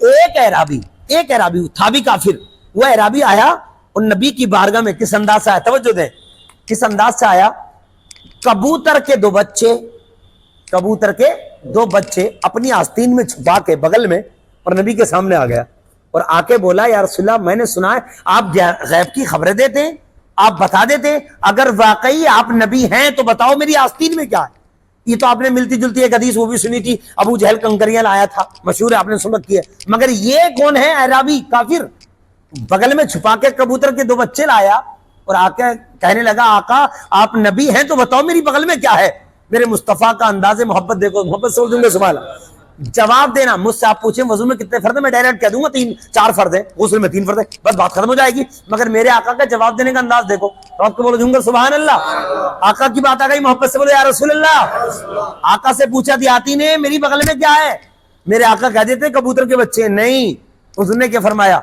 ایک اعرابی تھا بھی کافر، وہ اعرابی آیا اور نبی کی بارگاہ میں کس انداز سے آیا، توجہ دیں کس انداز سے آیا، کبوتر کے دو بچے اپنی آستین میں چھپا کے بغل میں، اور نبی کے سامنے آ گیا اور آ کے بولا یا رسول اللہ میں نے سنا ہے آپ غیب کی خبریں دیتے ہیں، آپ بتا دیتے ہیں، اگر واقعی آپ نبی ہیں تو بتاؤ میری آستین میں کیا ہے۔ یہ تو آپ نے ملتی جلتی ایک حدیث وہ بھی سنی تھی، ابو جہل کنکریاں لایا تھا، مشہور ہے، آپ نے سن رکھی ہے، مگر یہ کون ہے اعرابی کافر، بغل میں چھپا کے کبوتر کے دو بچے لایا اور آ کے کہنے لگا آقا آپ نبی ہیں تو بتاؤ میری بغل میں کیا ہے۔ میرے مصطفیٰ کا انداز محبت دیکھو، محبت سے دوں گے سبحان اللہ۔ جواب دینا، مجھ سے آپ پوچھیں وضو میں کتنے فرض ہیں، میں ڈائریکٹ کہہ دوں گا 4 فرض ہیں، غسل میں 3 فرض ہیں، بس بات ختم ہو جائے گی، مگر میرے آقا کا جواب دینے کا انداز دیکھو، تو آپ کو بولو دوں گا سبحان اللہ۔ آقا کی بات آ گئی، محبت سے بولو یا رسول اللہ۔ آقا سے پوچھا دیاتی نے میری بغل میں کیا ہے، میرے آقا کہہ دیتے کبوتر کے بچے، نہیں، اس نے کیا فرمایا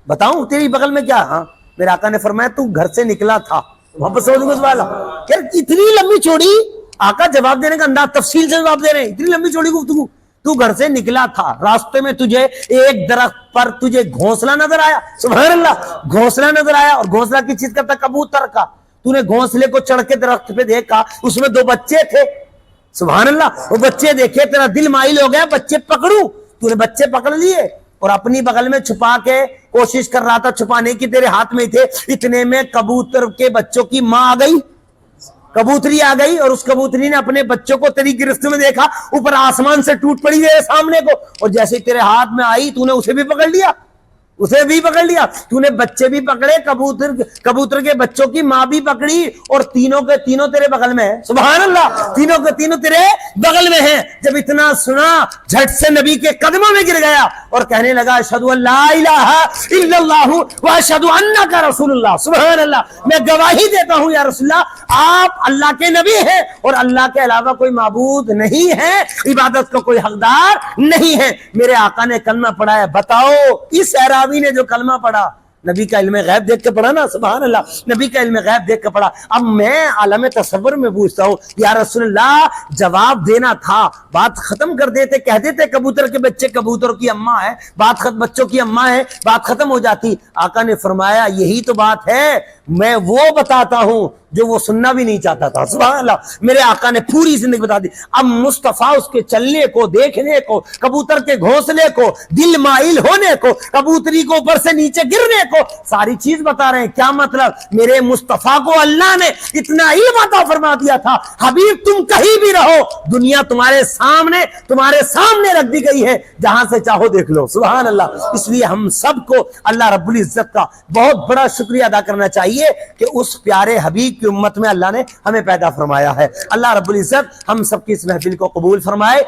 بتاؤں تیری بغل میں کیا، ہاں میرے آقا نے فرمایا تو گھر سے نکلا تھا، محبت سے بولو سبحان اللہ۔ یار اتنی لمبی چوڑی آقا جواب دینے کا انداز، تفصیل سے جواب دے رہے ہیں، اتنی لمبی چوڑی گفتگو، تو گھر سے نکلا تھا، راستے میں تجھے ایک درخت پر تجھے گھونسلہ نظر آیا، سبحان اللہ، گھونسلہ نظر آیا، اور گھونسلہ کی چیز کا تھا کبوتر کا، تو نے گھونسلے کو چڑھ کے درخت پہ دیکھا، اس میں 2 بچے تھے، سبحان اللہ، وہ بچے دیکھے تیرا دل مائل ہو گیا بچے پکڑوں، تو نے بچے پکڑ لیے اور اپنی بغل میں چھپا کے کوشش کر رہا تھا چھپانے کی، تیرے ہاتھ میں تھے، اتنے میں کبوتر کے بچوں کی ماں آ گئی، کبوتری آ گئی، اور اس کبوتری نے اپنے بچوں کو تیری گرفت میں دیکھا، اوپر آسمان سے ٹوٹ پڑی ہے سامنے کو، اور جیسے تیرے ہاتھ میں آئی تو نے اسے بھی پکڑ لیا، تو نے بچے بھی پکڑے، کبوتر کے بچوں کی ماں بھی پکڑی، اور تینوں کے تینوں تیرے بغل میں ہیں، سبحان اللہ، تینوں کے تینوں تیرے بغل میں ہیں۔ جب اتنا سنا جھٹ سے نبی کے قدموں میں گر گیا اور کہنے لگا اشہد ان لا الہ الا اللہ واشہد انک رسول اللہ، سبحان اللہ، میں گواہی دیتا ہوں یا رسول اللہ آپ اللہ کے نبی ہیں اور اللہ کے علاوہ کوئی معبود نہیں ہے، عبادت کا کوئی حقدار نہیں ہے۔ میرے آقا نے کلمہ پڑھا ہے، بتاؤ اس اعرابی نے جو کلمہ پڑھا، نبی کا علم غیب دیکھ کے پڑھا نا، سبحان اللہ، نبی کا علم غیب دیکھ کے پڑھا۔ اب میں عالم تصور میں پوچھتا ہوں یا رسول اللہ جواب دینا تھا، بات ختم کر دیتے، کہہ دیتے کبوتر کے بچے کبوتر کی اماں ہے، بچوں کی اماں ہے، بات ختم ہو جاتی۔ آقا نے فرمایا یہی تو بات ہے، میں وہ بتاتا ہوں جو وہ سننا بھی نہیں چاہتا تھا، سبحان اللہ، میرے آقا نے پوری زندگی بتا دی۔ اب مصطفیٰ اس کے چلنے کو، دیکھنے کو، کبوتر کے گھونسلے کو، دل مائل ہونے کو، کبوتری کو اوپر سے نیچے گرنے کو، ساری چیز بتا رہے ہیں۔ کیا مطلب؟ میرے مصطفیٰ کو اللہ نے اتنا علم عطا فرما دیا تھا، حبیب تم کہیں بھی رہو، دنیا تمہارے سامنے رکھ دی گئی ہے، جہاں سے چاہو دیکھ لو، سبحان اللہ۔ اس لیے ہم سب کو اللہ رب العزت کا بہت بڑا شکریہ ادا کرنا چاہیے کہ اس پیارے حبیب کی امت میں اللہ نے ہمیں پیدا فرمایا ہے۔ اللہ رب العزت ہم سب کی اس محفل کو قبول فرمائے۔